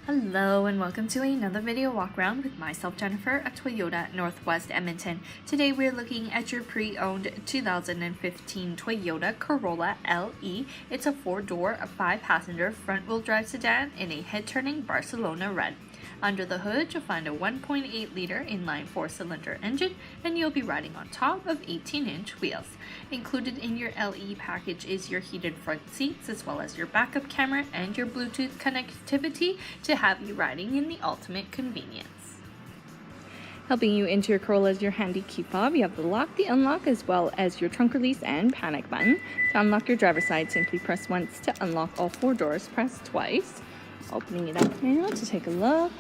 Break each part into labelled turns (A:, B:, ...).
A: Hello and welcome to another video walk around with myself, Jennifer, at Toyota Northwest Edmonton. Today we're looking at your pre-owned 2015 Toyota Corolla LE. It's a 4-door, 5-passenger front-wheel drive sedan in a head-turning Barcelona red. Under the hood, you'll find a 1.8-liter inline 4-cylinder engine, and you'll be riding on top of 18-inch wheels. Included in your LE package is your heated front seats, as well as your backup camera and your Bluetooth connectivity to have you riding in the ultimate convenience. Helping you into your Corolla is your handy key fob. You have the lock, the unlock, as well as your trunk release and panic button. To unlock your driver's side, simply press once. To unlock all 4 doors, press twice. Opening it up now to take a look.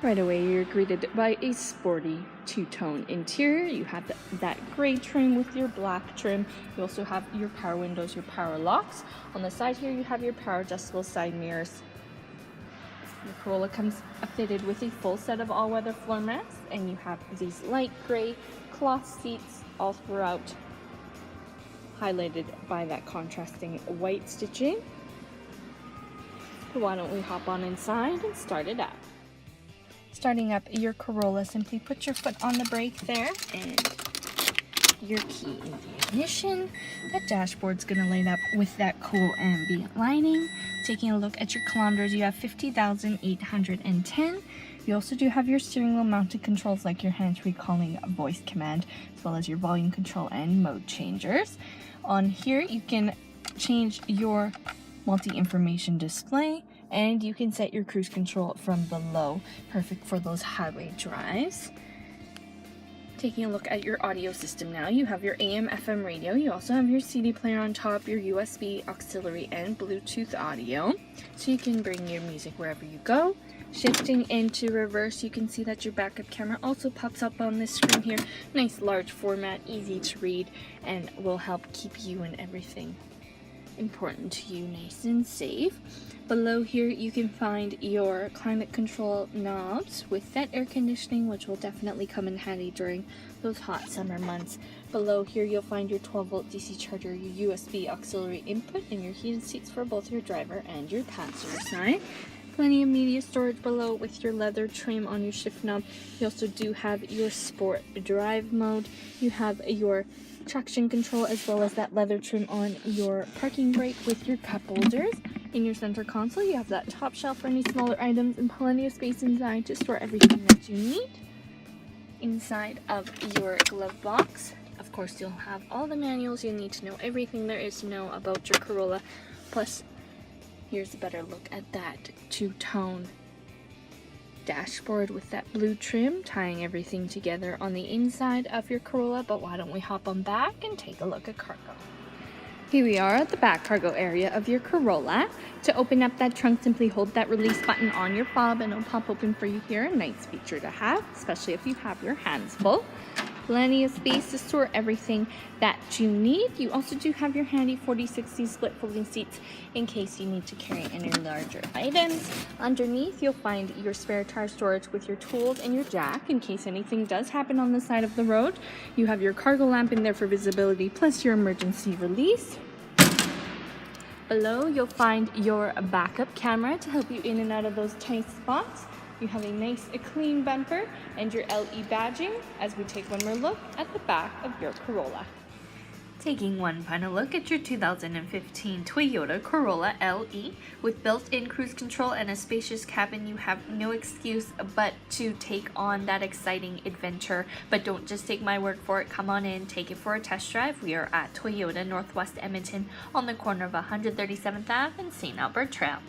A: Right away, you're greeted by a sporty 2-tone interior. You have that gray trim with your black trim. You also have your power windows, your power locks. On the side here, you have your power adjustable side mirrors. The Corolla comes fitted with a full set of all-weather floor mats, and you have these light gray cloth seats all throughout, highlighted by that contrasting white stitching. So why don't we hop on inside and start it up. Starting up your Corolla, simply put your foot on the brake there and your key in the ignition. That dashboard's going to light up with that cool ambient lighting. Taking a look at your kilometers, you have 50,810. You also do have your steering wheel mounted controls like your hands-free calling voice command, as well as your volume control and mode changers. On here, you can change your multi-information display, and you can set your cruise control from below, perfect for those highway drives. Taking a look at your audio system now, you have your AM/FM radio. You also have your CD player on top, your USB auxiliary and Bluetooth audio, so you can bring your music wherever you go. Shifting into reverse, you can see that your backup camera also pops up on this screen here. Nice large format, easy to read, and will help keep you and everything important to you nice and safe. Below here you can find your climate control knobs with that air conditioning, which will definitely come in handy during those hot summer months. Below here you'll find your 12-volt DC charger, your USB auxiliary input, and your heated seats for both your driver and your passenger side. Plenty of media storage below with your leather trim on your shift knob. You also do have your sport drive mode. You have your traction control as well as that leather trim on your parking brake with your cup holders. In your center console, you have that top shelf for any smaller items and plenty of space inside to store everything that you need. Inside of your glove box, of course, you'll have all the manuals you need to know everything there is to know about your Corolla. Plus, here's a better look at that 2-tone dashboard with that blue trim, tying everything together on the inside of your Corolla. But why don't we hop on back and take a look at cargo. Here we are at the back cargo area of your Corolla. To open up that trunk, simply hold that release button on your fob and it'll pop open for you here. A nice feature to have, especially if you have your hands full. Plenty of space to store everything that you need. You also do have your handy 40/60 split folding seats in case you need to carry any larger items. Underneath, you'll find your spare tire storage with your tools and your jack in case anything does happen on the side of the road. You have your cargo lamp in there for visibility, plus your emergency release. Below, you'll find your backup camera to help you in and out of those tight spots. You have a nice clean bumper and your LE badging as we take one more look at the back of your Corolla. Taking one final look at your 2015 Toyota Corolla LE. With built-in cruise control and a spacious cabin, you have no excuse but to take on that exciting adventure. But don't just take my word for it. Come on in, take it for a test drive. We are at Toyota Northwest Edmonton on the corner of 137th Ave and St. Albert Trail.